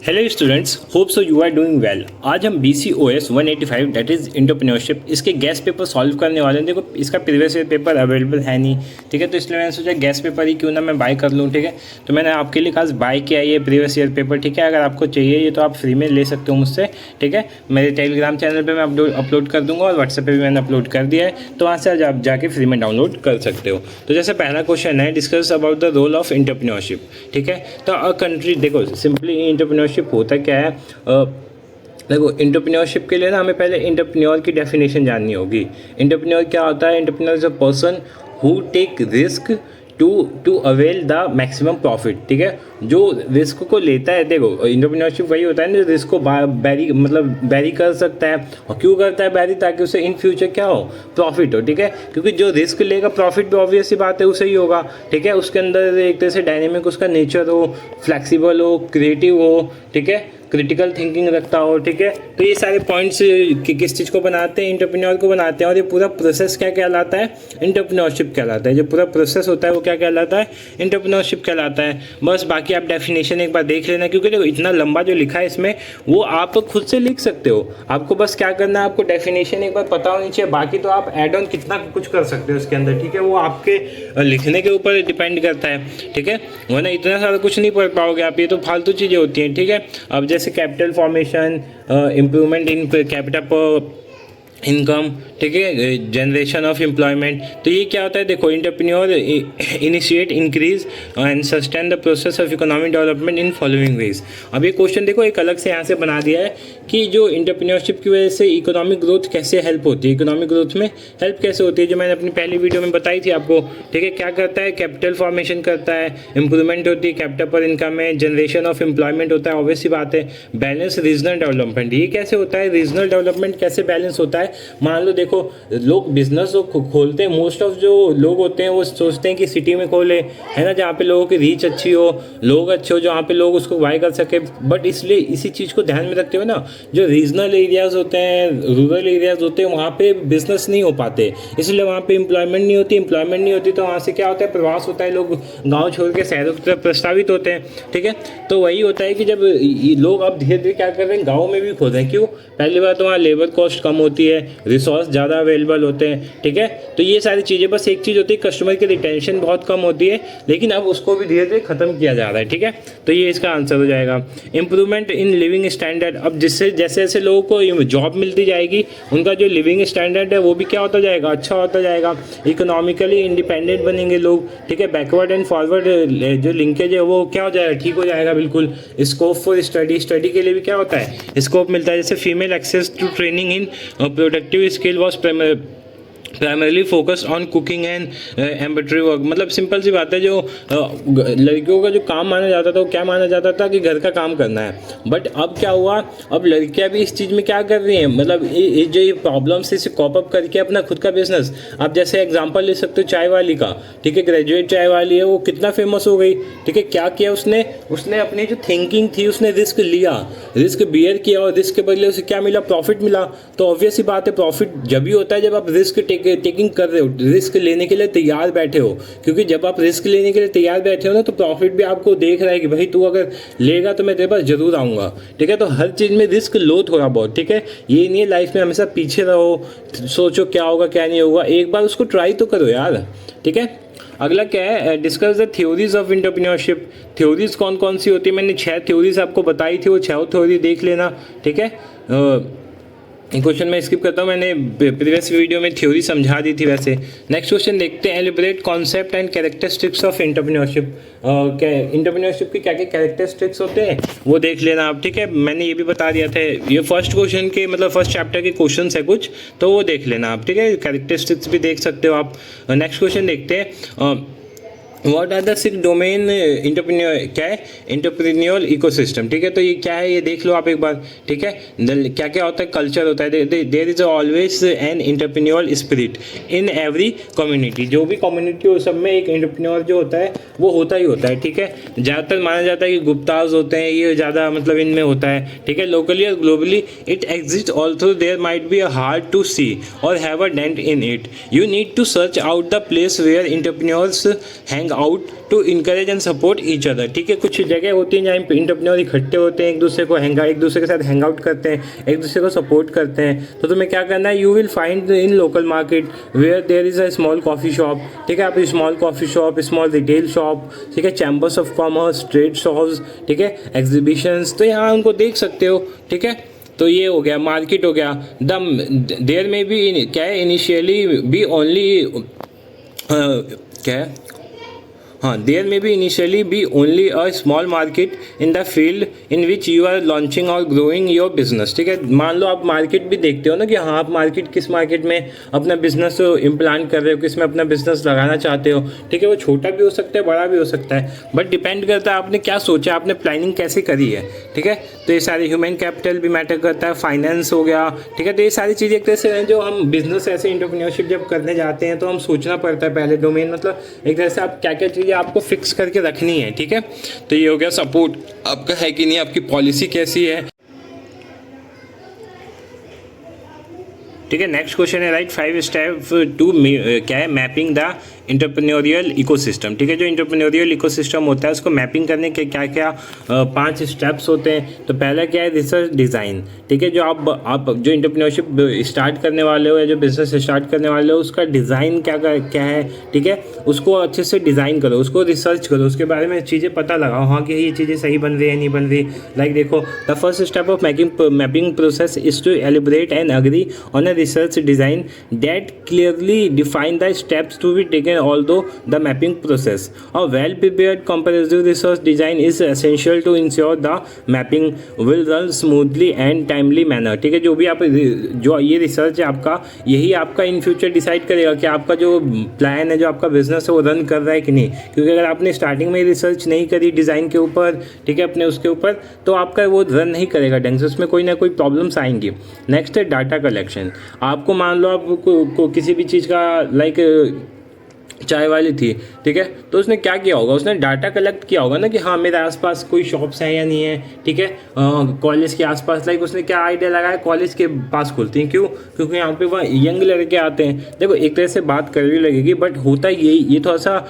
Hello students, hope so you are doing well. आज हम BCOS 185 that is entrepreneurship इसके guess paper solve करने वाले हैं। देखो इसका प्रीवियस ईयर पेपर अवेलेबल है नहीं, ठीक है, तो इसलिए मैंने सोचा गैस पेपर ही क्यों ना मैं बाय कर लूँ, ठीक है। तो मैंने आपके लिए खास बाय किया ये प्रीवियस ईयर पेपर, ठीक है। अगर आपको चाहिए ये तो आप फ्री में ले सकते हो मुझसे, ठीक है। मेरे टेलीग्राम चैनल पर मैं अपलोड कर दूँगा और व्हाट्सएप पर भी मैंने अपलोड कर दिया है, तो वहाँ से आज आप जाके फ्री में डाउनलोड कर सकते हो। तो जैसे पहला क्वेश्चन है, discuss about the role of entrepreneurship, ठीक है। तो अ कंट्री, देखो सिंपली एंटरप्रेन्योरशिप होता क्या है। देखो एंटरप्रेन्योरशिप के लिए ना हमें पहले एंटरप्रेन्योर की डेफिनेशन जाननी होगी। एंटरप्रेन्योर क्या होता है? Entrepreneur is a person who take risk to avail the maximum profit, ठीक है। जो रिस्क को लेता है, देखो एंटरप्रेन्योरशिप वही होता है ना, रिस्क को बैरी कर सकता है। और क्यों करता है बैरी? ताकि उसे इन फ्यूचर क्या हो, प्रॉफिट हो, ठीक है। क्योंकि जो रिस्क लेगा प्रॉफिट भी ऑब्वियस सी बात है उसे ही होगा, ठीक है। उसके अंदर एक तरह से डायनेमिक उसका नेचर हो, फ्लैक्सीबल हो, क्रिएटिव हो, ठीक है, क्रिटिकल थिंकिंग रखता हो, ठीक है। तो ये सारे पॉइंट्स किस चीज़ को बनाते हैं? एंटरप्रेन्योर को बनाते हैं। और ये पूरा प्रोसेस क्या कहलाता है? एंटरप्रेन्योरशिप कहलाता है। जो पूरा प्रोसेस होता है वो क्या कहलाता है? एंटरप्रेन्योरशिप कहलाता है। बस बाकी आप डेफिनेशन एक बार देख लेना, क्योंकि देखो इतना लंबा जो लिखा है इसमें वो आप खुद से लिख सकते हो। आपको बस क्या करना है, आपको डेफिनेशन एक बार पता होनी चाहिए। बाकी तो आप एड ऑन कितना कुछ कर सकते हो उसके अंदर, ठीक है। वो आपके लिखने के ऊपर डिपेंड करता है, ठीक है। वरना इतना सारा कुछ नहीं पढ़ पाओगे आप, ये तो फालतू चीज़ें होती हैं, ठीक है। अब जैसे capital formation, improvement in capital income, ठीक है, जनरेशन ऑफ एम्प्लॉयमेंट। तो ये क्या होता है? देखो entrepreneur initiate increase and sustain the process of economic development in following veg. अब ये क्वेश्चन देखो एक अलग से यहाँ से बना दिया है कि जो एंटरप्रेन्योरशिप की वजह से इकोनॉमिक ग्रोथ कैसे हेल्प होती है, इकोनॉमिक ग्रोथ में हेल्प कैसे होती है, जो मैंने अपनी पहली वीडियो में बताई थी आपको, ठीक है। क्या करता है? कैपिटल फॉर्मेशन करता है, इंप्रूवमेंट होती है कैपिटल पर इनकम में, जनरेशन ऑफ एम्प्लॉयमेंट होता है, ऑब्वियस सी बात है, बैलेंस रीजनल डेवलपमेंट। ये कैसे होता है? रीजनल डेवलपमेंट कैसे बैलेंस होता है? मान लो देखो लोग बिजनेस खोलते हैं, मोस्ट ऑफ जो लोग होते हैं वो सोचते हैं कि सिटी में खोले, है ना, जहाँ पे लोगों की रीच अच्छी हो, लोग अच्छे हो, जहाँ पे लोग उसको बाय कर सके। बट इसलिए इसी चीज़ को ध्यान में रखते हुए ना, जो रीजनल एरियाज़ होते हैं, रूरल एरियाज़ होते हैं, वहाँ पे बिजनेस नहीं हो पाते, इसलिए वहाँ पे एम्प्लॉयमेंट नहीं होती, तो वहाँ से क्या होता है? प्रवास होता है, लोग गाँव छोड़ के शहरों की तरफ प्रस्तावित होते हैं, ठीक है। तो वही होता है कि जब लोग अब धीरे धीरे क्या कर रहे हैं, गाँव में भी खोल रहे हैं। क्यों? पहली बार तो वहाँ लेबर कॉस्ट कम होती है, रिसोर्स ज़्यादा अवेलेबल होते हैं, ठीक है। तो ये सारी चीज़ें, बस एक चीज़ होती है कस्टमर की रिटेंशन बहुत कम होती है, लेकिन अब उसको भी धीरे धीरे खत्म किया जा रहा है, ठीक है। तो ये इसका आंसर हो जाएगा। इंप्रूवमेंट इन लिविंग स्टैंडर्ड, अब जिससे जैसे जैसे लोगों को जॉब मिलती जाएगी उनका जो लिविंग स्टैंडर्ड है वो भी क्या होता जाएगा? अच्छा होता जाएगा। इकोनॉमिकली इंडिपेंडेंट बनेंगे लोग, ठीक है। बैकवर्ड एंड फॉरवर्ड जो लिंकेज है वो क्या हो जाएगा? ठीक हो जाएगा बिल्कुल। स्कोप फॉर स्टडी के लिए भी क्या होता है? स्कोप मिलता है। जैसे female access to training in productive skill was primarily focus on cooking and embroidery work. मतलब सिंपल सी बात है, जो लड़कियों का जो काम माना जाता था वो क्या माना जाता था कि घर का काम करना है। बट अब क्या हुआ? अब लड़कियां भी इस चीज़ में क्या कर रही हैं, मतलब जो ये प्रॉब्लम्स इसे कॉप अप करके अपना खुद का बिजनेस। आप जैसे एग्जांपल ले सकते हो चाय वाली का, ठीक है। ग्रेजुएट चाय वाली है, वो कितना फेमस हो गई, ठीक है। क्या किया उसने अपनी जो थिंकिंग थी उसने रिस्क लिया, रिस्क बियर किया, और रिस्क के बदले उसे क्या मिला? प्रॉफिट मिला। तो ऑब्वियस सी बात है, प्रॉफिट जब भी होता है जब आप रिस्क टेकिंग कर रहे हो, रिस्क लेने के लिए तैयार बैठे हो। क्योंकि जब आप रिस्क लेने के लिए तैयार बैठे हो ना, तो प्रॉफिट भी आपको देख रहा है कि भाई तू अगर लेगा तो मैं तेरे पास जरूर आऊँगा, ठीक है। तो हर चीज़ में रिस्क लो थोड़ा बहुत, ठीक है। ये नहीं है लाइफ में हमेशा पीछे रहो, सोचो क्या होगा क्या नहीं होगा, एक बार उसको ट्राई तो करो यार, ठीक है। अगला क्या है? Discuss the theories of entrepreneurship. Theories कौन कौन सी होती है? मैंने 6 थ्योरीज आपको बताई थी, वो 6 थ्योरी देख लेना, ठीक है। क्वेश्चन में स्किप करता हूँ, मैंने प्रीवियस वीडियो में थ्योरी समझा दी थी वैसे। नेक्स्ट क्वेश्चन देखते हैं, एलिब्रेट concept and characteristics of entrepreneurship. क्या एंटरप्रेन्योरशिप के क्या क्या कैरेक्टरिस्टिक्स होते हैं वो देख लेना आप, ठीक है। मैंने ये भी बता दिया था, ये फर्स्ट क्वेश्चन के मतलब फर्स्ट चैप्टर के क्वेश्चन है कुछ, तो वो देख लेना आप, ठीक है। कैरेक्टरिस्टिक्स भी देख सकते हो आप। नेक्स्ट क्वेश्चन देखते हैं, what are the 6 domain entrepreneur, क्या है? एंटरप्रेन्योर इकोसिस्टम, ठीक है। तो ये क्या है ये देख लो आप एक बार, ठीक है। क्या क्या होता है? कल्चर होता है, there is always an entrepreneur spirit in every community. जो भी कम्युनिटी हो सब में एक एंटरप्रेन्योर जो होता है वो होता ही होता है, ठीक है। ज़्यादातर माना जाता है कि गुप्ताज होते हैं, ये ज़्यादा मतलब इनमें होता है, ठीक है। लोकली और globally it exist also there might be a hard to see और have a dent in it. You need to search out the place where entrepreneurs hang out to encourage and support each other, ठीक है। कुछ जगह होती हैं जहाँ entrepreneur इकट्ठे होते हैं, एक दूसरे के साथ हैंग आउट करते हैं, एक दूसरे को सपोर्ट करते हैं। तो तुम्हें क्या करना है, you will find in local market where there is a small coffee shop, ठीक है। आप small coffee shop, small retail shop, ठीक है, chambers of commerce, trade shops, ठीक है, एग्जीबिशंस, तो यहाँ उनको देख सकते हो, ठीक है। तो ये हो गया, मार्केट हो गया। देयर में भी क्या है, इनिशियली बी ओनली क्या है, हाँ, there may be initially be only a small market in the field in which you are launching और ग्रोइंग योर बिजनेस, ठीक है। मान लो आप मार्केट भी देखते हो ना कि हाँ, आप मार्केट किस मार्केट में अपना बिजनेस इम्प्लांट कर रहे हो, किस में अपना बिजनेस लगाना चाहते हो, ठीक है। वो छोटा भी हो सकता है, बड़ा भी हो सकता है, बट डिपेंड करता है आपने क्या सोचा, आपने प्लानिंग कैसे करी है, ठीक है। तो ये सारे ह्यूमन कैपिटल भी मैटर करता है, फाइनेंस हो गया, ठीक है। तो ये सारी चीज़ें एक तरह से हैं जो हम बिजनेस ऐसे एंटरप्रेन्योरशिप जब करने जाते हैं तो हम सोचना पड़ता है पहले डोमेन, मतलब एक तरह से आप क्या क्या चीज़ें आपको फिक्स करके रखनी है, ठीक है। तो ये हो गया सपोर्ट आपका है कि नहीं, आपकी पॉलिसी कैसी है, ठीक है। नेक्स्ट क्वेश्चन है राइट 5 स्टेप टू क्या है, मैपिंग द इंटरप्रेन्योरियल इकोसिस्टम, ठीक है। जो इंटरप्रेन्योरियल इकोसिस्टम होता है उसको मैपिंग करने के क्या क्या 5 स्टेप्स होते हैं। तो पहला क्या है, रिसर्च डिज़ाइन, ठीक है। जो आप जो इंटरप्रेन्योरशिप स्टार्ट करने वाले हो या जो बिजनेस स्टार्ट करने वाले हो उसका डिज़ाइन क्या है, ठीक है। उसको अच्छे से डिज़ाइन करो, उसको रिसर्च करो, उसके बारे में चीज़ें पता लगाओ, हाँ कि ये चीज़ें सही बन रही है नहीं बन रही। लाइक देखो, the first step of mapping process is to elaborate and agree on a research design that clearly define the steps to be taken although the mapping process. A well-prepared comprehensive research design is essential to ensure the mapping will run smoothly and timely manner, ठीक है। जो ये research है आपका, यही आपका in future decide करेगा कि आपका जो प्लान है, जो आपका बिजनेस है वो रन कर रहा है कि नहीं। क्योंकि अगर आपने स्टार्टिंग में रिसर्च नहीं करी डिज़ाइन के ऊपर, ठीक है, अपने उसके ऊपर, तो आपका वो रन नहीं करेगा ढंग से, उसमें कोई ना कोई प्रॉब्लम्स आएंगी। नेक्स्ट है डाटा कलेक्शन। आपको मान लो आपको किसी भी चीज़ का लाइक चाय वाली थी, ठीक है, तो उसने क्या किया होगा, उसने डाटा कलेक्ट किया होगा ना कि हाँ मेरे आसपास कोई शॉप्स हैं या नहीं है, ठीक है। कॉलेज के आसपास लाइक उसने क्या आइडिया लगाया, कॉलेज के पास खुलती हैं, क्यों, क्योंकि यहाँ पे वह यंग लड़के आते हैं। देखो एक तरह से बात करनी लगेगी, बट होता ये थोड़ा सा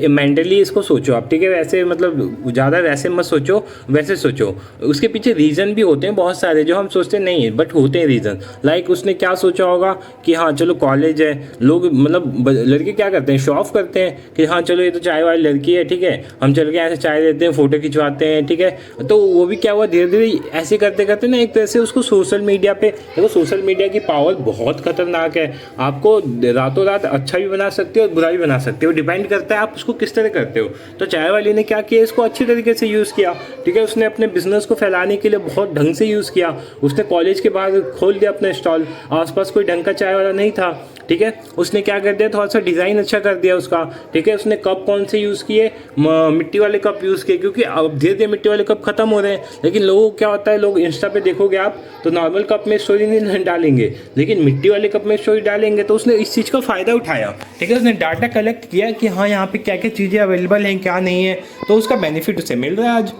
मेंटली इसको सोचो आप, ठीक है। वैसे मतलब ज़्यादा वैसे मत सोचो, वैसे सोचो। उसके पीछे रीज़न भी होते हैं बहुत सारे जो हम सोचते नहीं है, बट होते हैं रीज़न। लाइक उसने क्या सोचा होगा कि हाँ चलो कॉलेज है, लोग मतलब लड़के क्या करते हैं, ऑफ करते हैं कि हाँ चलो ये तो चाय वाली लड़की है, ठीक है, हम चल के ऐसे चाय लेते हैं, फोटो खिंचवाते हैं, ठीक है। तो वो भी क्या हुआ, धीरे धीरे ऐसे करते करते ना एक तरह से उसको सोशल मीडिया पे, देखो सोशल मीडिया की पावर बहुत खतरनाक है, आपको रातों रात अच्छा भी बना सकते हो और बुरा भी बना सकते हो, डिपेंड करता है आप उसको किस तरह करते हो। तो चाय वाली ने क्या किया, इसको अच्छी तरीके से यूज़ किया, ठीक है। उसने अपने बिजनेस को फैलाने के लिए बहुत ढंग से यूज़ किया। उसने कॉलेज के बाहर खोल दिया अपना स्टॉल, आसपास कोई ढंग का चाय वाला नहीं था, ठीक है। उसने क्या कर दिया, थोड़ा सा डिज़ाइन अच्छा कर दिया उसका, ठीक है। उसने कप कौन से यूज़ किए, मिट्टी वाले कप यूज़ किए, क्योंकि अब धीरे धीरे मिट्टी वाले कप खत्म हो रहे हैं। लेकिन लोगों को क्या होता है, लोग इंस्टा पे देखोगे आप तो नॉर्मल कप में स्टोरी नहीं डालेंगे, लेकिन मिट्टी वाले कप में स्टोरी डालेंगे। तो उसने इस चीज़ का फ़ायदा उठाया, ठीक है। उसने डाटा कलेक्ट किया कि हाँ यहाँ पे क्या क्या चीज़ें अवेलेबल हैं, क्या नहीं है, तो उसका बेनिफिट उसे मिल रहा है आज।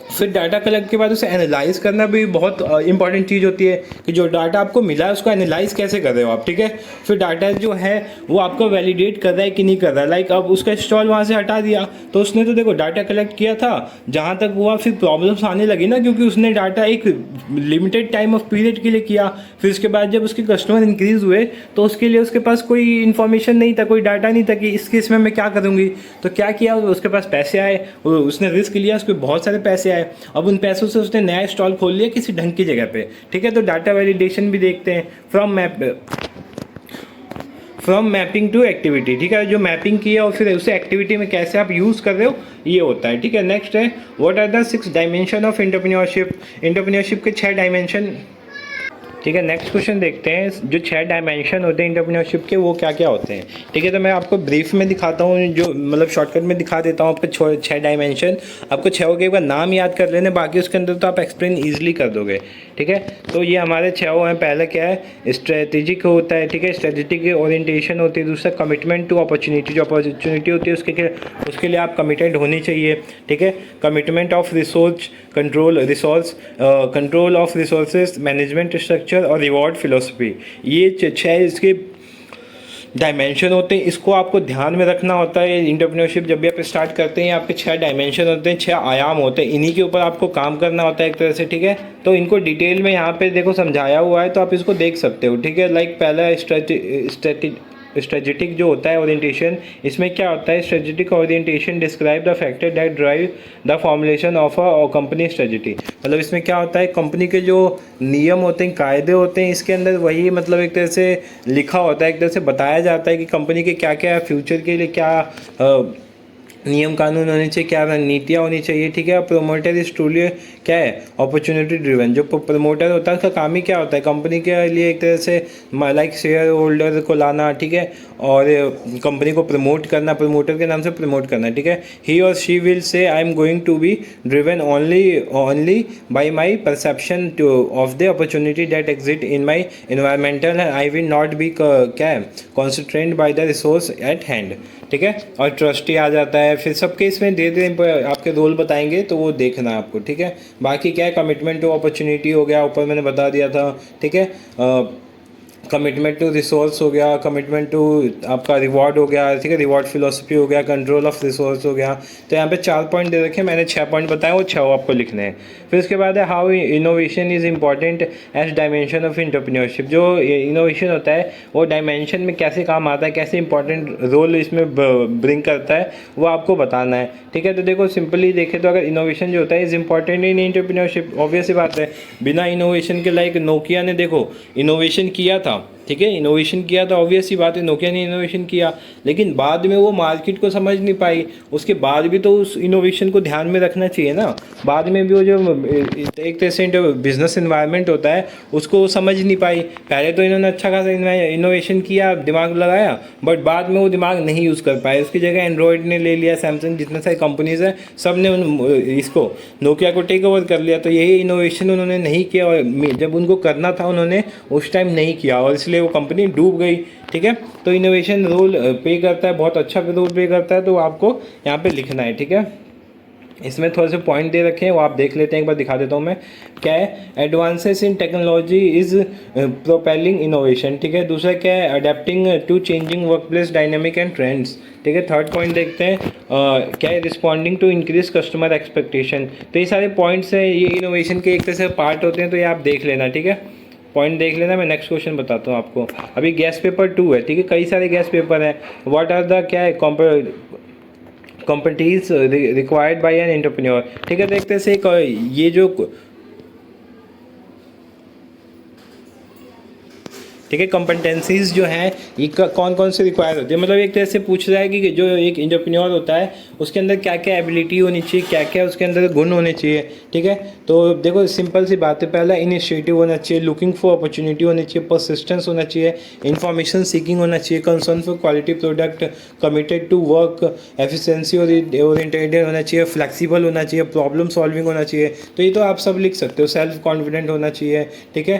फिर डाटा कलेक्ट के बाद उसे एनालाइज करना भी बहुत इंपॉर्टेंट चीज़ होती है कि जो डाटा आपको मिला है उसको एनालाइज कैसे कर रहे हो आप, ठीक है। फिर डाटा जो है वो आपका वैलिडेट कर रहा है कि नहीं कर रहा है। लाइक अब उसका स्टॉल वहाँ से हटा दिया तो उसने तो देखो डाटा कलेक्ट किया था, जहाँ तक हुआ फिर प्रॉब्लम्स आने लगी ना, क्योंकि उसने डाटा एक लिमिटेड टाइम ऑफ पीरियड के लिए किया। फिर उसके बाद जब उसके कस्टमर इंक्रीज़ हुए तो उसके लिए उसके पास कोई इन्फॉर्मेशन नहीं था, कोई डाटा नहीं था कि इस केस में मैं क्या करूँगी। तो क्या किया, उसके पास पैसे आए, उसने रिस्क लिया, उसके बहुत सारे पैसे आए। अब उन पैसों से उसने नया स्टॉल खोल लिया किसी ढंग की जगह पे, ठीक है। तो डाटा वैलिडेशन भी देखते हैं फ्रॉम मैपिंग टू एक्टिविटी, ठीक है। जो मैपिंग की है और फिर उसे एक्टिविटी में कैसे आप यूज़ कर रहे हो ये होता है, ठीक है। नेक्स्ट है what are the 6 dimension of entrepreneurship के 6 डायमेंशन, ठीक है। नेक्स्ट क्वेश्चन देखते हैं, जो 6 डायमेंशन होते हैं एंटरप्रेन्योरशिप के वो क्या क्या होते हैं, ठीक है। तो मैं आपको ब्रीफ में दिखाता हूँ, जो मतलब शॉर्टकट में दिखा देता हूँ आपको 6 डायमेंशन। आपको 6 के बाद नाम याद कर लेने, बाकी उसके अंदर तो आप एक्सप्लेन ईजिली कर दोगे, ठीक है। तो ये हमारे 6 हैं। पहला क्या है, स्ट्रेटेजिक होता है, ठीक है, स्ट्रेटेजिक ओरिएंटेशन होती है। दूसरा कमिटमेंट टू अपॉर्चुनिटी, जो अपॉर्चुनिटी होती है उसके लिए आप कमिटेड होनी चाहिए, ठीक है। Commitment of resource control of resources, management structure और रिवॉर्ड फिलोसफी, ये 6 इसके डायमेंशन होते हैं, इसको आपको ध्यान में रखना होता है। एंटरप्रेन्योरशिप जब भी आप स्टार्ट करते हैं, आपके 6 डायमेंशन होते हैं, 6 आयाम होते हैं, इन्हीं के ऊपर आपको काम करना होता है एक तरह से, ठीक है। तो इनको डिटेल में यहाँ पे देखो समझाया हुआ है, तो आप इसको देख सकते हो, ठीक है। लाइक पहला स्ट्रेटेजिक जो होता है ओरिएंटेशन, इसमें क्या होता है, strategic orientation describe the factor that drive the formulation of a company strategy. मतलब इसमें क्या होता है, कंपनी के जो नियम होते हैं, कायदे होते हैं, इसके अंदर वही मतलब एक तरह से लिखा होता है, एक तरह से बताया जाता है कि कंपनी के क्या क्या फ्यूचर के लिए क्या नियम कानून होने चाहिए, क्या रणनीतियाँ होनी चाहिए, ठीक है। प्रोमोटर इज ट्रूली क्या है, अपॉर्चुनिटी ड्रिवन। जो प्रमोटर होता है उसका काम ही क्या होता है, कंपनी के लिए एक तरह से लाइक शेयर होल्डर को लाना, ठीक है, और कंपनी को प्रमोट करना, प्रमोटर के नाम से प्रमोट करना, ठीक है। ही और she will say I am going to be driven only by my perception of the opportunity that exit in my environmental, I will not be क्या है, concentrate by the resource at hand, ठीक है। और trustee आ जाता है, फिर सबके इसमें धीरे धीरे आपके रोल बताएंगे, तो वो देखना है आपको, ठीक है। बाकी क्या है, कमिटमेंट टू अपॉर्चुनिटी हो गया, ऊपर मैंने बता दिया था, ठीक है। कमिटमेंट टू रिसोर्स हो गया, कमिटमेंट टू आपका रिवॉर्ड हो गया, ठीक है, रिवॉर्ड फिलोसफी हो गया, कंट्रोल ऑफ रिसोर्स हो गया। तो यहाँ पे 4 पॉइंट दे रखे हैं, मैंने 6 पॉइंट बताए, वो 6 आपको लिखने हैं। फिर उसके बाद है how innovation is important as dimension of entrepreneurship. जो इनोवेशन होता है वो डायमेंशन में कैसे काम आता है, कैसे इंपॉर्टेंट रोल इसमें ब्रिंग करता है, वो आपको बताना है, ठीक है। तो देखो सिंपली देखें तो अगर इनोवेशन जो होता है is important in entrepreneurship, obvious सी बात है। बिना इनोवेशन के लाइक नोकिया ने देखो इनोवेशन किया था, ठीक है, इनोवेशन किया था, ऑब्वियस सी बात है, नोकिया ने इनोवेशन किया, लेकिन बाद में वो मार्केट को समझ नहीं पाई। उसके बाद भी तो उस इनोवेशन को ध्यान में रखना चाहिए ना, बाद में भी वो जो एक तरह से बिजनेस इन्वायरमेंट होता है उसको वो समझ नहीं पाई। पहले तो इन्होंने अच्छा खासा इनोवेशन किया, दिमाग लगाया, बट बाद में वो दिमाग नहीं यूज़ कर पाए। उसकी जगह एंड्रॉयड ने ले लिया, सैमसंग, जितने सारी कंपनीज हैं सब ने इसको नोकिया को टेक ओवर कर लिया। तो यही इनोवेशन उन्होंने नहीं किया, और जब उनको करना था उन्होंने उस टाइम नहीं किया, और इसलिए वो कंपनी डूब गई, ठीक है। तो इनोवेशन रोल पे करता है, बहुत अच्छा रोल पे करता है, तो आपको यहाँ पे लिखना है, ठीक है। इसमें थोड़े से पॉइंट दे रखे हैं, वो आप देख लेते हैं, एक बार दिखा देता हूँ मैं। क्या है, advances in technology is propelling innovation, ठीक है। दूसरा क्या है, adapting to changing work place dynamic and trends, ठीक है। थर्ड पॉइंट देखते हैं क्या है, responding to increase customer expectation. तो ये सारे पॉइंट्स हैं, ये इनोवेशन के एक तरह से पार्ट होते हैं, तो ये आप देख लेना, ठीक है, पॉइंट देख लेना। मैं नेक्स्ट क्वेश्चन बताता हूँ आपको। अभी गैस पेपर 2 है, ठीक है, कई सारे गैस पेपर हैं। व्हाट आर द क्या है competencies required by an entrepreneur, ठीक है। देखते से ये जो ठीक है, कॉम्पिटेंसीज जो हैं ये कौन कौन से रिक्वायर होती है, मतलब एक तरह से पूछ रहा है कि जो एक एंटरप्रेन्योर होता है उसके अंदर क्या क्या एबिलिटी होनी चाहिए, क्या क्या उसके अंदर गुण होने चाहिए, ठीक है। तो देखो सिंपल सी बात है, पहला इनिशिएटिव होना चाहिए, लुकिंग फॉर अपॉर्चुनिटी होनी चाहिए, परसिस्टेंस होना चाहिए, इन्फॉर्मेशन सीकिंग होना चाहिए, concern for quality product, committed to work, efficiency oriented होना चाहिए, फ्लेक्सिबल होना चाहिए, प्रॉब्लम सॉल्विंग होना चाहिए। तो ये तो आप सब लिख सकते हो। सेल्फ कॉन्फिडेंट होना चाहिए, ठीक है,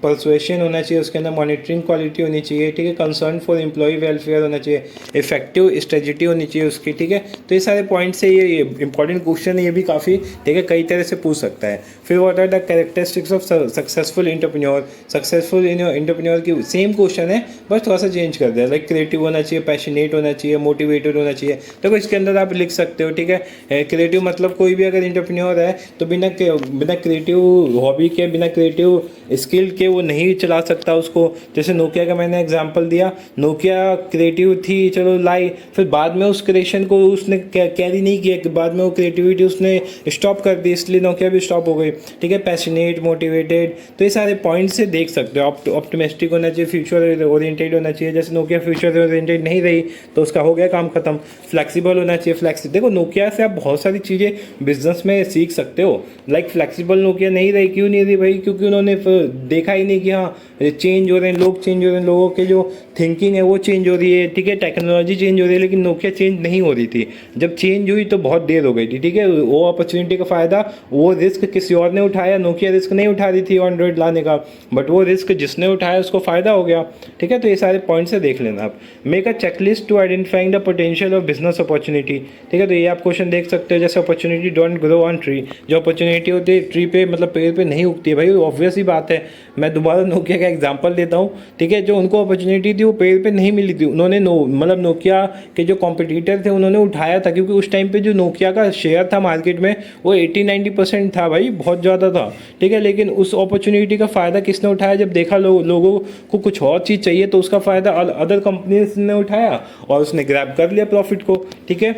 परसुएशन होना चाहिए, उसके अंदर मॉनिटरिंग क्वालिटी होनी चाहिए, ठीक है, कंसर्न फॉर एम्प्लॉय वेलफेयर होना चाहिए, इफेक्टिव स्ट्रेटजी होनी चाहिए उसकी, ठीक है। तो ये सारे पॉइंट्स से ये इंपॉर्टेंट क्वेश्चन है, ये भी काफ़ी, ठीक है, कई तरह से पूछ सकता है। फिर what are the characteristics of successful entrepreneur, successful entrepreneur की सेम क्वेश्चन है, बस थोड़ा सा चेंज कर दिया, लाइक क्रिएटिव होना चाहिए, पैशनेट होना चाहिए, मोटिवेटेड होना चाहिए। देखो इसके अंदर आप लिख सकते हो, ठीक है। क्रिएटिव मतलब कोई भी अगर एंटरप्रेन्योर है तो बिना क्रिएटिव हॉबी के, बिना क्रिएटिव स्किल के वो नहीं चला सकता उसको। जैसे नोकिया का मैंने एग्जांपल दिया, नोकिया क्रिएटिव थी, चलो लाई, फिर बाद में उस क्रिएशन को उसने कैरी नहीं किया, कि बाद में वो क्रिएटिविटी उसने स्टॉप कर दी, इसलिए नोकिया भी स्टॉप हो गई, ठीक है। पैशनेट, मोटिवेटेड, तो ये सारे पॉइंट से देख सकते हो। ऑप्टिमिस्टिक होना चाहिए, फ्यूचर ओरिएंटेड होना चाहिए, जैसे नोकिया फ्यूचर ओरिएंटेड नहीं रही तो उसका हो गया काम खत्म। फ्लेक्सिबल होना चाहिए, देखो नोकिया से आप बहुत सारी चीज़ें बिजनेस में सीख सकते हो। लाइक फ्लेक्सिबल नोकिया नहीं रही, क्यों नहीं रही भाई, क्योंकि उन्होंने देखा ही नहीं कि हाँ चेंज हो रहे हैं लोग, चेंज हो रहे हैं, लोगों के जो थिंकिंग है वो चेंज हो रही है, ठीक है, टेक्नोलॉजी चेंज हो रही है, लेकिन नोकिया चेंज नहीं हो रही थी। जब चेंज हुई तो बहुत देर हो गई थी, ठीक है। वो अपॉर्चुनिटी का फ़ायदा, वो रिस्क किसी और ने उठाया, नोकिया रिस्क नहीं उठा रही थी एंड्रॉइड लाने का, बट वो रिस्क जिसने उठाया उसको फ़ायदा हो गया, ठीक है। तो ये सारे पॉइंट से देख लेना आप। Make a checklist to identifying the potential of business opportunity, ठीक है। तो ये आप क्वेश्चन देख सकते हो, जैसे opportunity don't grow on tree, जो अपॉर्चुनिटी होती है ट्री पे, मतलब पेड़ पे नहीं उगती है भाई, ऑब्वियस ही बात है। मैं दोबारा नोकिया का एग्जांपल देता हूँ, ठीक है। जो उनको अपॉर्चुनिटी थी वो पेड़ पे नहीं मिली थी, उन्होंने मतलब नोकिया के जो कॉम्पिटिटर थे उन्होंने उठाया था, क्योंकि उस टाइम पे जो नोकिया का शेयर था मार्केट में वो 80-90% था भाई, बहुत ज़्यादा था, ठीक है। लेकिन उस अपॉर्चुनिटी का फ़ायदा किसने उठाया? जब देखा लोगों को कुछ और चीज़ चाहिए तो उसका फ़ायदा अदर कंपनीज ने उठाया और उसने ग्रैब कर लिया प्रॉफिट को, ठीक है।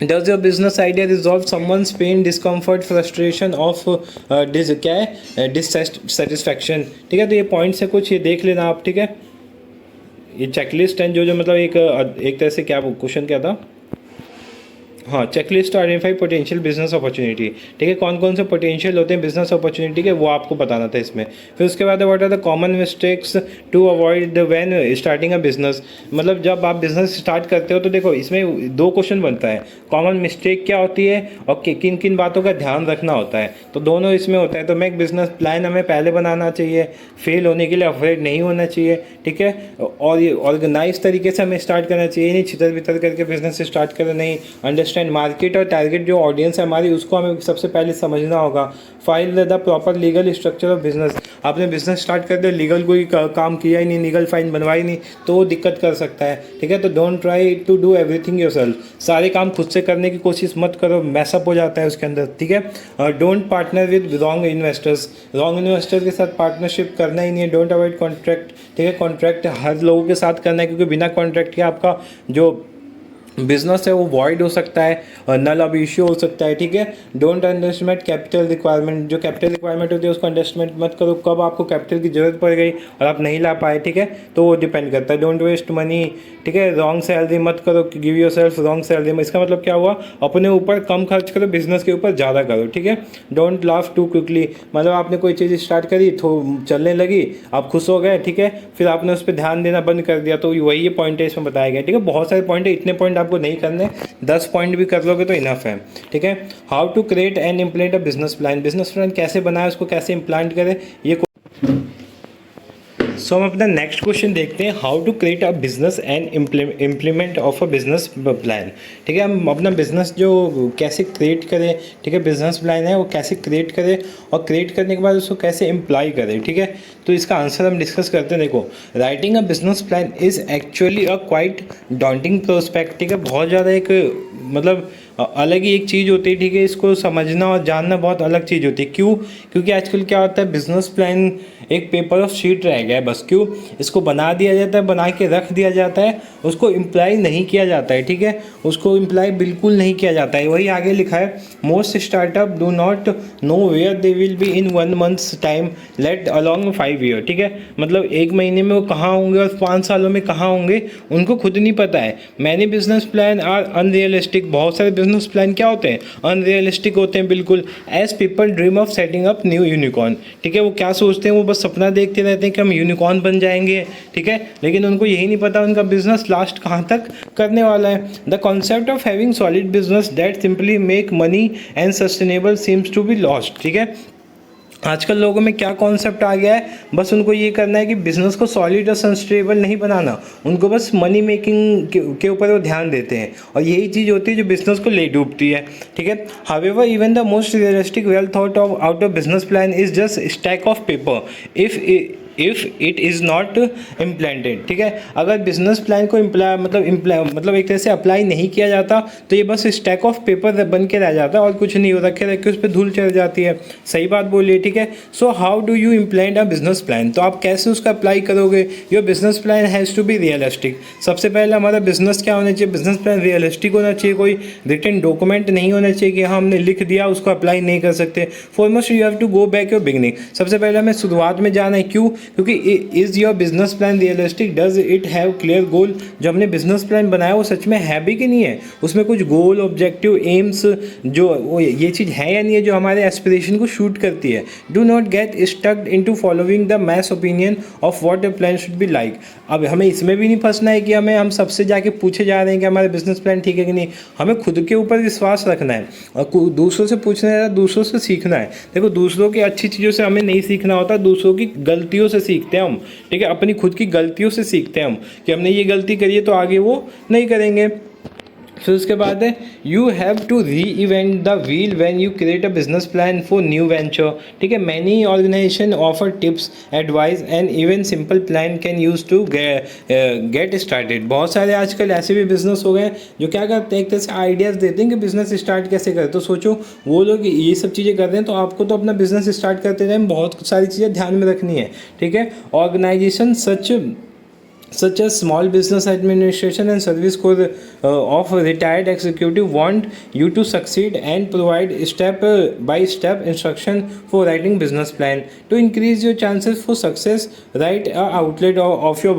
Does your business idea resolve someone's pain, discomfort, frustration of क्या है dissatisfaction, ठीक है। तो ये पॉइंट्स है कुछ, ये देख लेना आप, ठीक है। ये चेकलिस्ट है जो मतलब एक तरह से क्या क्वेश्चन क्या था, हाँ, checklist identify potential business opportunity, ठीक है। कौन कौन से पोटेंशियल होते हैं बिजनेस अपॉर्चुनिटी के, वो आपको बताना था इसमें। फिर उसके बाद what are the common mistakes to avoid when starting a business, मतलब जब आप बिजनेस स्टार्ट करते हो तो देखो इसमें 2 क्वेश्चन बनता है, कॉमन मिस्टेक क्या होती है और किन किन बातों का ध्यान रखना होता है, तो दोनों इसमें होता है। तो मैं एक बिजनेस प्लान हमें पहले बनाना चाहिए, फेल होने के लिए अफ्रेड नहीं होना चाहिए, ठीक है। और ये ऑर्गेनाइज तरीके से हमें स्टार्ट करना चाहिए, नहीं छितर बितर करके बिजनेस स्टार्ट करना, नहीं। अंडरस्टैंड मार्केट और टारगेट जो ऑडियंस है हमारी उसको हमें सबसे पहले समझना होगा। File the proper legal structure of business, आपने बिजनेस स्टार्ट कर दिया, लीगल कोई काम किया ही नहीं, लीगल फाइन बनवाई नहीं, तो वो दिक्कत कर सकता है, ठीक है। तो don't try to do everything yourself, सारे काम खुद से करने की कोशिश मत करो, मैसअप हो जाता है उसके अंदर, ठीक है। Don't partner with wrong investors, wrong investors के साथ पार्टनरशिप करना ही नहीं है। डोंट अवॉइड कॉन्ट्रैक्ट, ठीक है। कॉन्ट्रैक्ट हर लोगों के साथ करना है, क्योंकि बिना कॉन्ट्रैक्ट के आपका जो बिजनेस है वो वॉइड हो सकता है और नल अब इश्यू हो सकता है, ठीक है। डोंट अंडरस्टिमेट कैपिटल रिक्वायरमेंट, जो कैपिटल रिक्वायरमेंट होती है उसको अंडरस्टिमेट मत करो, कब आपको कैपिटल की जरूरत पड़ गई और आप नहीं ला पाए, ठीक है, तो वो डिपेंड करता है। डोंट वेस्ट मनी, ठीक है। रॉन्ग सैलरी मत करो, give your self wrong salary, इसका मतलब क्या हुआ, अपने ऊपर कम खर्च करो, बिजनेस के ऊपर ज़्यादा करो, ठीक है। डोंट लाफ टू क्विकली, मतलब आपने कोई चीज़ स्टार्ट करी तो चलने लगी, आप खुश हो गए, ठीक है, फिर आपने उस पर ध्यान देना बंद कर दिया, तो वही ये पॉइंट है इसमें बताया गया, ठीक है। बहुत सारे पॉइंट है, इतने पॉइंट आपको नहीं करने, 10 पॉइंट भी कर लोगे तो इनफ है, ठीक है। How to create and implement a business plan, business plan कैसे बनाए, उसको कैसे इम्प्लांट करें, ये सो हम अपना नेक्स्ट क्वेश्चन देखते हैं, how to create a business and implement of a business plan, ठीक है। हम अपना बिजनेस जो कैसे क्रिएट करें, ठीक है, बिजनेस प्लान है वो कैसे क्रिएट करें और क्रिएट करने के बाद उसको कैसे इम्प्लाई करें, ठीक है। तो इसका आंसर हम डिस्कस करते हैं। देखो, writing a business plan is actually a quite daunting prospect, ठीक है, बहुत ज़्यादा एक मतलब अलग ही एक चीज़ होती है, ठीक है। इसको समझना और जानना बहुत अलग चीज़ होती है। क्यों? क्योंकि आजकल क्या होता है, बिजनेस प्लान एक पेपर ऑफ शीट रह गया है बस। क्यों? इसको बना दिया जाता है, बना के रख दिया जाता है, उसको इम्प्लाई नहीं किया जाता है, ठीक है, उसको इम्प्लाई बिल्कुल नहीं किया जाता है। वही आगे लिखा है, most startup do not know where they will be in 1 months time let along 5 year, ठीक है। मतलब 1 महीने में वो कहाँ होंगे और 5 सालों में कहाँ होंगे उनको खुद नहीं पता है। Many business plan are unrealistic, बहुत सारे बिजनेस प्लान क्या होते हैं, अनरियलिस्टिक होते हैं बिल्कुल। As people dream of setting up new unicorn, ठीक है, वो क्या सोचते हैं, वो बस सपना देखते रहते हैं कि हम यूनिकॉर्न बन जाएंगे, ठीक है, लेकिन उनको यही नहीं पता उनका बिजनेस लास्ट कहाँ तक करने वाला है। The concept of having solid business that simply make money and sustainable seems to be lost, ठीक है। आजकल लोगों में क्या कॉन्सेप्ट आ गया है, बस उनको ये करना है कि बिजनेस को सॉलिड और सस्टेनेबल नहीं बनाना, उनको बस मनी मेकिंग के ऊपर वो ध्यान देते हैं, और यही चीज़ होती है जो बिजनेस को ले डूबती है, ठीक है। However even the most realistic well thought of out of business plan is just stack of paper if it is not implanted, ठीक है। अगर बिजनेस प्लान को मतलब एक तरह से अप्लाई नहीं किया जाता तो ये बस स्टैक ऑफ पेपर बन के रह जाता है और कुछ नहीं हो, रखे रखे उस पर धूल चढ़ जाती है। सही बात बोलिए, ठीक है। So how do you implant a business plan, तो आप कैसे उसका अप्लाई करोगे। Your business plan has to be realistic, सबसे पहले हमारा बिजनेस क्या होना चाहिए, बिजनेस प्लान रियलिस्टिक होना चाहिए, कोई रिटन डॉक्यूमेंट नहीं होना चाहिए कि हाँ हमने लिख दिया उसको अप्लाई नहीं कर सकते। Foremost you have to go back your beginning, सबसे पहले हमें शुरुआत में जाना है। क्यों? क्योंकि is your business plan realistic, does it have clear goal, जो हमने बिजनेस प्लान बनाया वो सच में है भी कि नहीं है, उसमें कुछ गोल ऑब्जेक्टिव एम्स जो ये चीज़ है या नहीं है जो हमारे एस्पिरेशन को शूट करती है। Do not get stuck into following the mass opinion of what a plan should be like. अब हमें इसमें भी नहीं फंसना है कि हम सबसे जाके पूछे जा रहे हैं कि हमारा बिजनेस प्लान ठीक है कि नहीं, हमें खुद के ऊपर विश्वास रखना है और दूसरों से पूछना है, दूसरों से सीखना है। देखो, दूसरों की अच्छी चीज़ों से हमें नहीं सीखना होता, दूसरों की गलतियों से सीखते हैं हम, ठीक है, अपनी खुद की गलतियों से सीखते हैं हम कि हमने ये गलती करी है तो आगे वो नहीं करेंगे। फिर उसके बाद है you have to reinvent the wheel when you create a business plan for new venture. ठीक है, many organization offer tips advice and even simple plan can use to get started. बहुत सारे आजकल ऐसे भी बिजनेस हो गए जो क्या करते हैं, एक तरह से आइडियाज़ देते हैं कि बिजनेस स्टार्ट कैसे करें। तो सोचो वो लोग ये सब चीज़ें कर रहे हैं तो आपको तो अपना बिजनेस स्टार्ट करते टाइम बहुत सारी चीज़ें ध्यान में रखनी है। ठीक है, organisation such as Small Business Administration and Service Corps of retired executive want you to succeed and provide step by step instruction for writing business plan to increase your chances for success. Write a outlet of your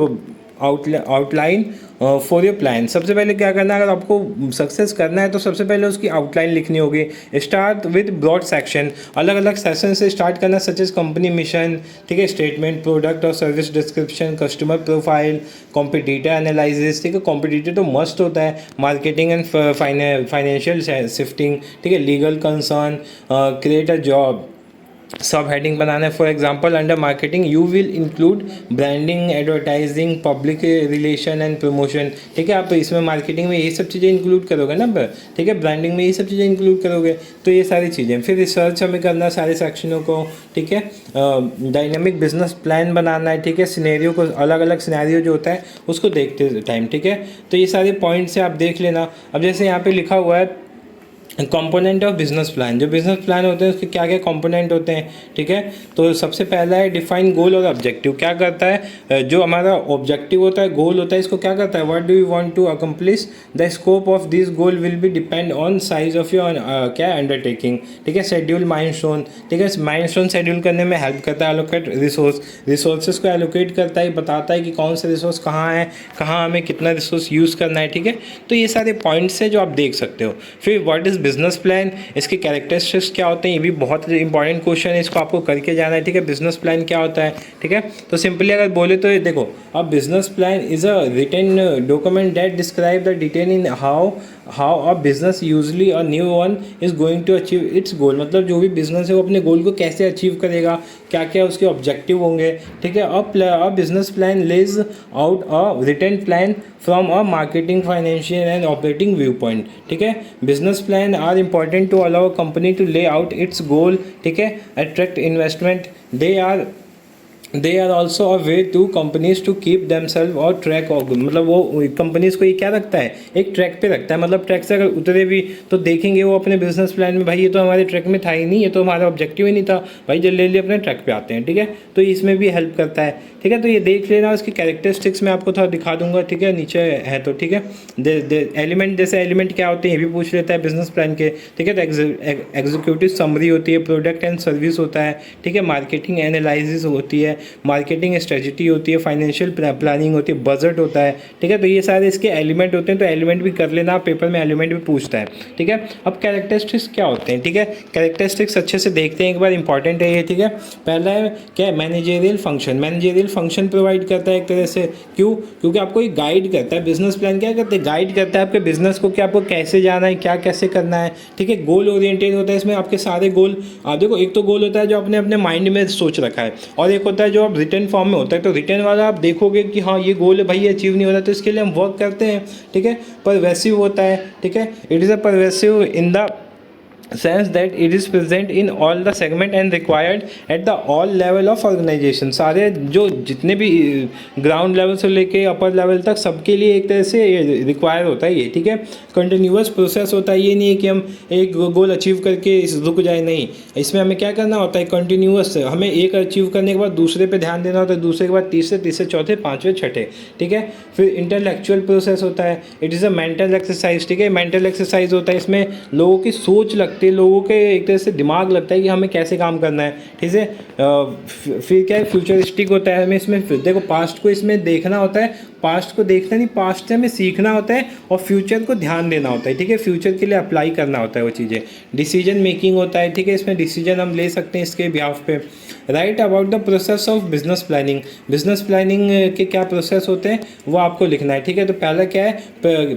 outline for your plan. सबसे पहले क्या करना है, अगर आपको success करना है तो सबसे पहले उसकी आउटलाइन लिखनी होगी। स्टार्ट विद ब्रॉड सेक्शन, अलग अलग सेक्शन से स्टार्ट करना, सच एज कंपनी मिशन, ठीक है, स्टेटमेंट, प्रोडक्ट और service description, customer profile, competitor analysis. ठीक है, कॉम्पिटिटर तो मस्ट होता है, मार्केटिंग एंड फाइनेंशियल शिफ्टिंग, ठीक है, legal concern, create a job, सब हेडिंग बनाना है। For example under marketing you will include branding, advertising, public relation and promotion. ठीक है, आप इसमें मार्केटिंग में ये सब चीज़ें इंक्लूड करोगे ना, ठीक है, ब्रांडिंग में ये सब चीज़ें इंक्लूड करोगे तो ये सारी चीज़ें। फिर रिसर्च हमें करना सारे सेक्शनों को। ठीक है, डायनामिक बिजनेस प्लान बनाना है। ठीक है, सिनेरियो को, अलग अलग सिनेरियो जो होता है उसको देखते टाइम। ठीक है, तो ये सारे पॉइंट्स से आप देख लेना। अब जैसे यहाँ पे लिखा हुआ है कंपोनेंट ऑफ बिजनेस प्लान, जो बिजनेस प्लान होते हैं उसके क्या क्या कंपोनेंट होते हैं। ठीक है, तो सबसे पहला है डिफाइन गोल और ऑब्जेक्टिव। क्या करता है, जो हमारा ऑब्जेक्टिव होता है, गोल होता है, इसको क्या करता है, what do you want to accomplish, the scope of this goal will be depend on size of your क्या अंडरटेकिंग। ठीक है, शेड्यूल माइलस्टोन, ठीक है, माइलस्टोन शेड्यूल करने में हेल्प करता है। एलोकेट रिसोर्सेज को एलोकेट करता है, बताता है कि कौन सा रिसोर्स कहाँ है, कहाँ हमें कितना रिसोर्स यूज़ करना है। ठीक है, तो ये सारे पॉइंट्स हैं जो आप देख सकते हो। फिर व्हाट इज़ बिजनेस प्लान, इसके कैरेक्टरिस्टिक्स क्या होते हैं, ये भी बहुत इंपॉर्टेंट क्वेश्चन है, इसको आपको करके जाना है। ठीक है, बिजनेस प्लान क्या होता है। ठीक है, तो सिंपली अगर बोले तो ये देखो, a business plan is a written document that describe the detail in how a business usually a new one is going to achieve its goal. मतलब जो भी बिजनेस है वो अपने गोल को कैसे अचीव करेगा, क्या क्या उसके ऑब्जेक्टिव होंगे। ठीक है, a business plan lays out a written plan from a marketing, financial and operating view point. ठीक है, business plan are important to allow a company to lay out its goal. ठीक है, attract investment, they are also a way to companies to keep themselves और track of. मतलब वो companies को ये क्या रखता है, एक ट्रैक पे रखता है। मतलब ट्रैक से अगर उतरे भी तो देखेंगे वो अपने बिजनेस प्लान में, भाई ये तो हमारे ट्रैक में था ही नहीं, ये तो हमारा ऑब्जेक्टिव ही नहीं था, भाई जल्दी जल्दी अपने ट्रैक पे आते हैं। ठीक है, तो इसमें भी हेल्प करता है। ठीक है, तो ये देख लेना, उसकी कैरेक्टरिस्टिक्स मैं आपको थोड़ा दिखा दूंगा। ठीक है, नीचे है तो। ठीक है, एलिमेंट, जैसे एलिमेंट क्या होते हैं ये भी पूछ लेता है बिजनेस प्लान के। ठीक है, तो एग्जीक्यूटिव समरी होती है, प्रोडक्ट एंड सर्विस होता है। ठीक है, मार्केटिंग एनालिसिस होती है, मार्केटिंग स्ट्रेटजी होती है, फाइनेंशियल प्लानिंग होती है, बजट होता है। ठीक है, तो ये सारे इसके एलिमेंट होते हैं, तो एलिमेंट भी कर लेना, पेपर में एलिमेंट भी पूछता है। ठीक है, अब कैरेक्टरिस्टिक्स क्या होते हैं। ठीक है, कैरेक्टरिस्टिक्स अच्छे से देखते हैं एक बार, इंपॉर्टेंट है ये। ठीक है, पहला है क्या, managerial function. Managerial function provide करता है एक तरह से, क्यों, क्योंकि आपको एक गाइड करता है। बिजनेस प्लान क्या करते हैं, गाइड करता है आपके बिजनेस को कि आपको कैसे जाना है, क्या कैसे करना है। ठीक है, गोल ओरिएंटेड होता है, इसमें आपके सारे गोल, देखो एक तो गोल होता है जो आपने अपने माइंड में सोच रखा है, और एक होता है जो आप रिटर्न फॉर्म में होता है। तो रिटर्न वाला आप देखोगे कि हाँ ये गोल है भाई, ये अचीव नहीं हो रहा, तो इसके लिए हम वर्क करते हैं। ठीक है, परवेसिव होता है। ठीक है, it is a pervasive in the sense that it is present in all the segment and required at the all level of organization। सारे जो जितने भी ग्राउंड लेवल से लेके अपर लेवल तक सबके लिए एक तरह से रिक्वायर होता है ये। ठीक है, कंटिन्यूअस प्रोसेस होता है, ये नहीं है कि हम एक गोल अचीव करके रुक जाए, नहीं, इसमें हमें क्या करना होता है, कंटिन्यूअस हमें एक अचीव करने के बाद दूसरे पे ध्यान देना होता है, दूसरे के बाद तीसरे, तीसरे चौथे, पाँचवें, छठे। ठीक है, फिर इंटेलेक्चुअल प्रोसेस होता है, it is a mental exercise. ठीक है, मेंटल एक्सरसाइज होता है, इसमें लोगों की सोच लगती है, लोगों के एक तरह से दिमाग लगता है कि हमें कैसे काम करना है। ठीक है, फिर क्या है, फ्यूचरिस्टिक होता है, हमें इसमें देखो पास्ट को इसमें देखना होता है, पास्ट को देखना नहीं, पास्ट से हमें सीखना होता है और फ्यूचर को ध्यान देना होता है। ठीक है, फ्यूचर के लिए अप्लाई करना होता है वो चीज़ें। डिसीजन मेकिंग होता है, ठीक है, इसमें डिसीजन हम ले सकते हैं इसके बिहाफ पे। Right about the process of business planning, business planning के क्या प्रोसेस होते हैं वो आपको लिखना है। ठीक है, तो पहला क्या है,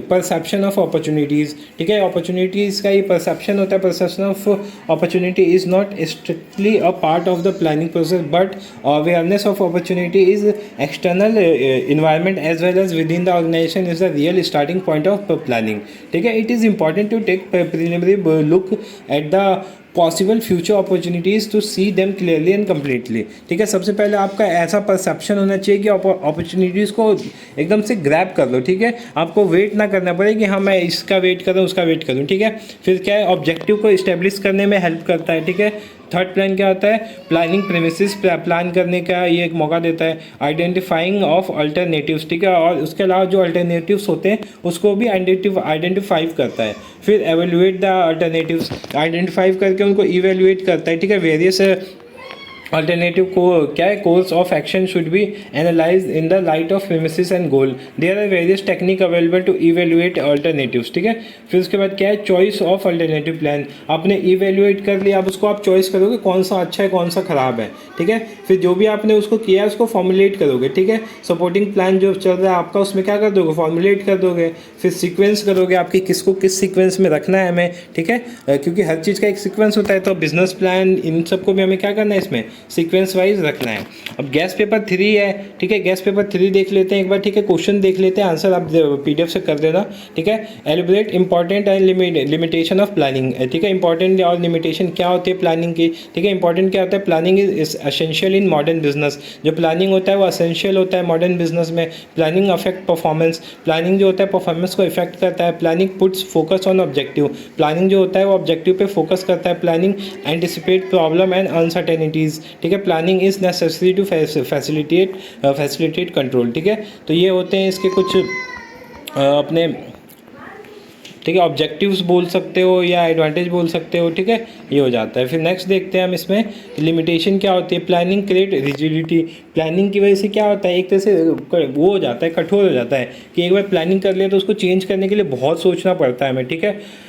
परसेप्शन ऑफ अपॉर्चुनिटीज़। ठीक है, अपॉर्चुनिटीज़ का ये परसेप्शन होता है, perception of opportunity is not strictly a part of the planning process but awareness of opportunity is external environment as as well as within the organization is the real starting point of planning. ठीक है, it is important to take preliminary look at the possible future opportunities to see them clearly and completely. ठीक है, सबसे पहले आपका ऐसा perception होना चाहिए कि अपॉर्चुनिटीज़ को एकदम से ग्रैब कर लो। ठीक है, आपको वेट ना करना पड़े कि हाँ मैं इसका वेट करूँ उसका वेट करूँ। ठीक है, फिर क्या है, ऑब्जेक्टिव को इस्टेब्लिश करने में हेल्प करता है। ठीक है, थर्ड प्लान क्या होता है, प्लानिंग प्रेमिसेस प्लान करने का ये एक मौका देता है। आइडेंटिफाइंग ऑफ अल्टरनेटिव्स, ठीक है, और उसके अलावा जो अल्टरनेटिव्स होते हैं उसको भी आइडेंटिफाई करता है। फिर एवेलुएट द अल्टरनेटिव्स, आइडेंटिफाई करके उनको इवेलुएट करता है। ठीक है, वेरियस अल्टरनेटिव को क्या है, course of action should be analyze in the light of premises and goal. There are various technique available to evaluate alternatives. ठीक है, फिर उसके बाद क्या है, चॉइस ऑफ अल्टरनेटिव प्लान। आपने इवेलुएट कर लिया, अब उसको आप चॉइस करोगे कौन सा अच्छा है कौन सा खराब है। ठीक है, फिर जो भी आपने उसको किया है उसको फॉर्मुलेट करोगे। ठीक है, सपोर्टिंग प्लान जो चल रहा है आपका उसमें क्या कर दोगे, फॉर्मुलेट कर दोगे। फिर सीक्वेंस करोगे आपकी किसको किस सीक्वेंस में रखना है हमें। ठीक है, क्योंकि हर चीज़ का एक सीक्वेंस होता है, तो बिजनेस प्लान इन सबको भी हमें क्या करना है, इसमें सीक्वेंस वाइज रखना है। अब गैस पेपर 3 है। ठीक है, गैस पेपर 3 देख लेते हैं एक बार। ठीक है, क्वेश्चन देख लेते हैं, आंसर आप PDF से कर देना। ठीक है, एलिब्रेट important and limitation of planning. ठीक है, इंपॉर्टेंट और लिमिटेशन क्या होती है प्लानिंग की। ठीक है, इंपॉर्टेंट क्या होता है, planning is essential in modern business. जो प्लानिंग होता है वो एसेंशियल होता है मॉडर्न बिजनेस में। प्लानिंग अफेक्ट परफॉर्मेंस, प्लानिंग जो होता है परफॉर्मेंस को इफेक्ट करता है। Planning puts focus on objective, planning जो होता है वो ऑब्जेक्टिव पे फोकस करता है। Planning anticipate problem and uncertainties. ठीक है, planning is necessary to facilitate control. ठीक है, तो ये होते हैं इसके कुछ अपने, ठीक है, ऑब्जेक्टिव्स बोल सकते हो या एडवांटेज बोल सकते हो। ठीक है, ये हो जाता है। फिर नेक्स्ट देखते हैं हम इसमें लिमिटेशन क्या होती है। प्लानिंग क्रिएट रिजिडिटी, प्लानिंग की वजह से क्या होता है, एक तरह से वो हो जाता है, कठोर हो जाता है कि एक बार प्लानिंग कर लिया तो उसको चेंज करने के लिए बहुत सोचना पड़ता है हमें। ठीक है,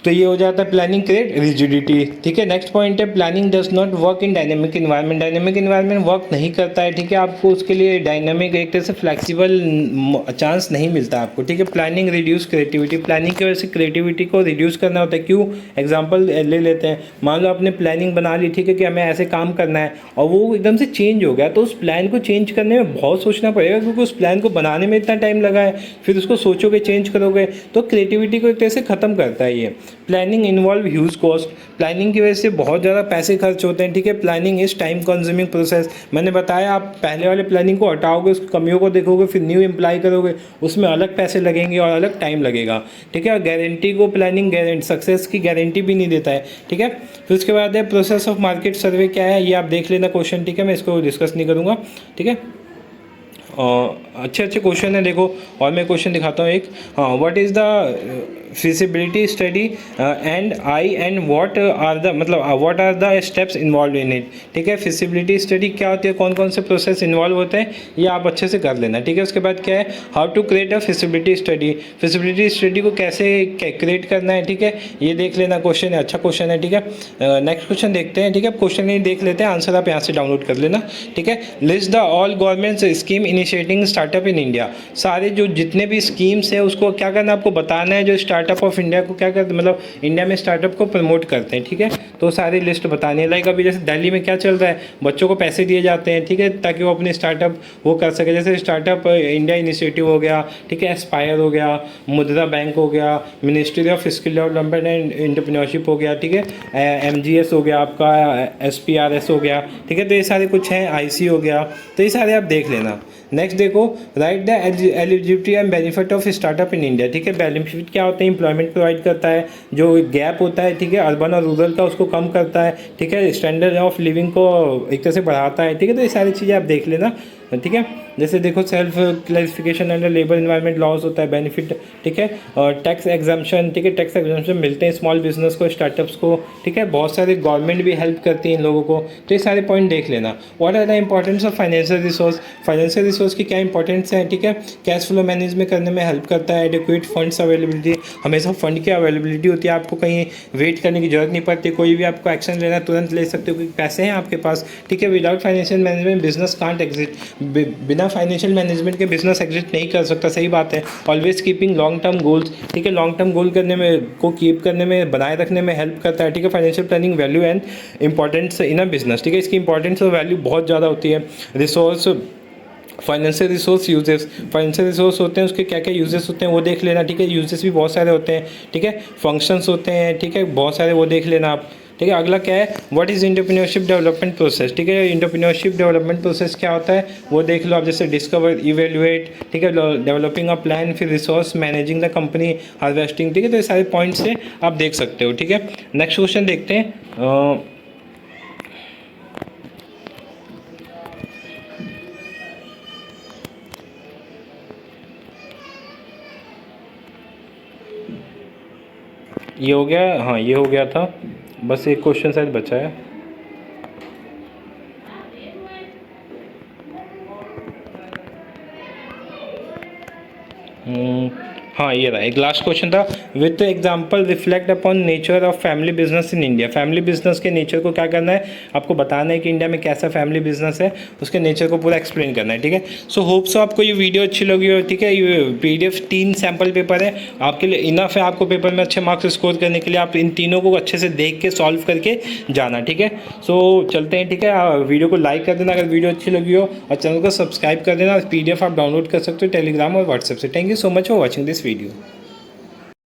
तो ये हो जाता है प्लानिंग क्रिएट रिजिडिटी। ठीक है, नेक्स्ट पॉइंट है planning does not work in dynamic environment. Dynamic environment work नहीं करता है। ठीक है, आपको उसके लिए डायनेमिक एक तरह से फ्लेक्सिबल चांस नहीं मिलता आपको। ठीक है, प्लानिंग रिड्यूस क्रिएटिविटी, प्लानिंग की वजह से क्रिएटिविटी को रिड्यूस करना होता है। क्यों, एग्जाम्पल ले लेते हैं, मान लो आपने प्लानिंग बना ली, ठीक है, कि हमें ऐसे काम करना है और वो एकदम से चेंज हो गया, तो उस प्लान को चेंज करने में बहुत सोचना पड़ेगा क्योंकि उस प्लान को बनाने में इतना टाइम लगा है। फिर उसको सोचोगे, चेंज करोगे, तो क्रिएटिविटी को एक तरह से ख़त्म करता है ये। Planning involve huge cost, planning की वजह से बहुत ज़्यादा पैसे खर्च होते हैं। ठीक है, planning is time consuming process. मैंने बताया, आप पहले वाले प्लानिंग को हटाओगे, उसकी कमियों को देखोगे, फिर न्यू इम्प्लाई करोगे, उसमें अलग पैसे लगेंगे और अलग टाइम लगेगा। ठीक है, और गारंटी को प्लानिंग सक्सेस की गारंटी भी नहीं देता है। ठीक है, फिर उसके बाद है प्रोसेस ऑफ मार्केट सर्वे क्या है, ये आप देख लेना क्वेश्चन। ठीक है, मैं इसको डिस्कस नहीं करूँगा। ठीक है, अच्छे अच्छे क्वेश्चन है देखो, और मैं क्वेश्चन दिखाता हूँ एक। हाँ, what is the feasibility study and what are the what are the steps involved in it। ठीक है, feasibility study क्या होती है, कौन कौन से प्रोसेस इन्वॉल्व होते हैं, ये आप अच्छे से कर लेना। ठीक है, उसके बाद क्या है, how to create a feasibility study, feasibility study को कैसे क्रिएट करना है। ठीक है, ये देख लेना, क्वेश्चन है, अच्छा क्वेश्चन है। ठीक है, नेक्स्ट क्वेश्चन देखते हैं। ठीक है, क्वेश्चन ये देख लेते हैं, आंसर आप यहाँ से डाउनलोड कर लेना। ठीक है, list the all government scheme initiating startup in India, सारे जो जितने भी स्कीम्स है उसको क्या करना, आपको बताना है, जो स्टार्टअप ऑफ इंडिया को क्या करते, इंडिया में स्टार्टअप को प्रमोट करते हैं। ठीक है, तो सारी लिस्ट बतानी है। लाइक अभी जैसे दिल्ली में क्या चल रहा है, बच्चों को पैसे दिए जाते हैं, ठीक है, ताकि वो अपने स्टार्टअप वो कर सके। जैसे स्टार्टअप इंडिया इनिशिएटिव हो गया, ठीक है, एस्पायर हो गया, मुद्रा बैंक हो गया, ministry of skill development and entrepreneurship हो गया, ठीक है, MGS हो गया आपका, SPRS हो गया। ठीक है, तो ये सारे कुछ हैं, IC हो गया, तो ये सारे आप देख लेना। नेक्स्ट देखो, right the eligibility and benefit of startup in India. ठीक है, बेनिफिट क्या होते हैं, इंप्लॉयमेंट प्रोवाइड करता है, जो गैप होता है, ठीक है, अर्बन और रूरल का, उसको कम करता है। ठीक है, स्टैंडर्ड ऑफ लिविंग को एक तरह से बढ़ाता है। ठीक है, तो ये सारी चीज़ें आप देख लेना। ठीक है, जैसे देखो self clarification under labour environment laws होता है, बेनिफिट। ठीक है, और टैक्स एग्जाम्पशन, ठीक है, टैक्स एग्जाम्पशन मिलते हैं स्मॉल बिजनेस को, स्टार्टअप्स को। ठीक है, बहुत सारे गवर्नमेंट भी हेल्प करती है इन लोगों को, तो ये सारे पॉइंट देख लेना। What are the importance of financial resource, financial resource की क्या इंपॉर्टेंस है। ठीक है, कैश फ्लो मैनेजमेंट करने में हेल्प करता है। एडिक्वेट फंड्स अवेलेबिलिटी, हमेशा फंड की अवेलेबिलिटी होती है, आपको कहीं वेट करने की जरूरत नहीं पड़ती, कोई भी आपको एक्शन लेना तुरंत ले सकते हो क्योंकि पैसे हैं आपके पास। ठीक है, without financial management business can't exist, बिना फाइनेंशियल मैनेजमेंट के बिजनेस एग्जिस्ट नहीं कर सकता। सही बात है। Always keeping long term goals, ठीक है, लॉन्ग टर्म गोल करने में को कीप करने में, बनाए रखने में हेल्प करता है। ठीक है, financial planning value and importance in a business. ठीक है, इसकी इंपॉर्टेंस और वैल्यू बहुत ज़्यादा होती है। Resource financial resource uses, financial resource होते हैं उसके क्या क्या यूजेस होते हैं वो देख लेना, ठीक है। यूजेस भी बहुत सारे होते हैं, ठीक है। फंक्शंस होते हैं, ठीक है, बहुत सारे, वो देख लेना आप, ठीक है। अगला क्या है, what is entrepreneurship development process, ठीक है। एंटरप्रेन्योरशिप डेवलपमेंट प्रोसेस क्या होता है वो देख लो आप, जैसे डिस्कवर, इवेल्युएट, ठीक है, डेवलपिंग अ प्लान, फिर resource managing the company, harvesting, ठीक है। तो ये सारे पॉइंट्स से आप देख सकते हो, ठीक है। नेक्स्ट क्वेश्चन देखते हैं। ये हो गया, हाँ ये हो गया था, बस एक क्वेश्चन शायद बचा है। हाँ ये रहा, एक लास्ट क्वेश्चन था, with example reflect upon nature of family business in India. Family business के नेचर को क्या करना है, आपको बताना है कि इंडिया में कैसा फैमिली बिजनेस है, उसके नेचर को पूरा एक्सप्लेन करना है, ठीक है। सो होप सो आपको ये वीडियो अच्छी लगी हो, ठीक है। ये PDF 3 सैम्पल पेपर है, आपके लिए इनफ है आपको पेपर में अच्छे मार्क्स स्कोर करने के लिए। आप इन तीनों को अच्छे से देख के सॉल्व करके जाना, ठीक है। सो चलते हैं, ठीक है। वीडियो को लाइक कर देना अगर वीडियो अच्छी लगी हो, और चैनल को सब्सक्राइब कर देना। PDF आप डाउनलोड कर सकते हो टेलीग्राम और व्हाट्सएप से। Thank you so much for watching this video.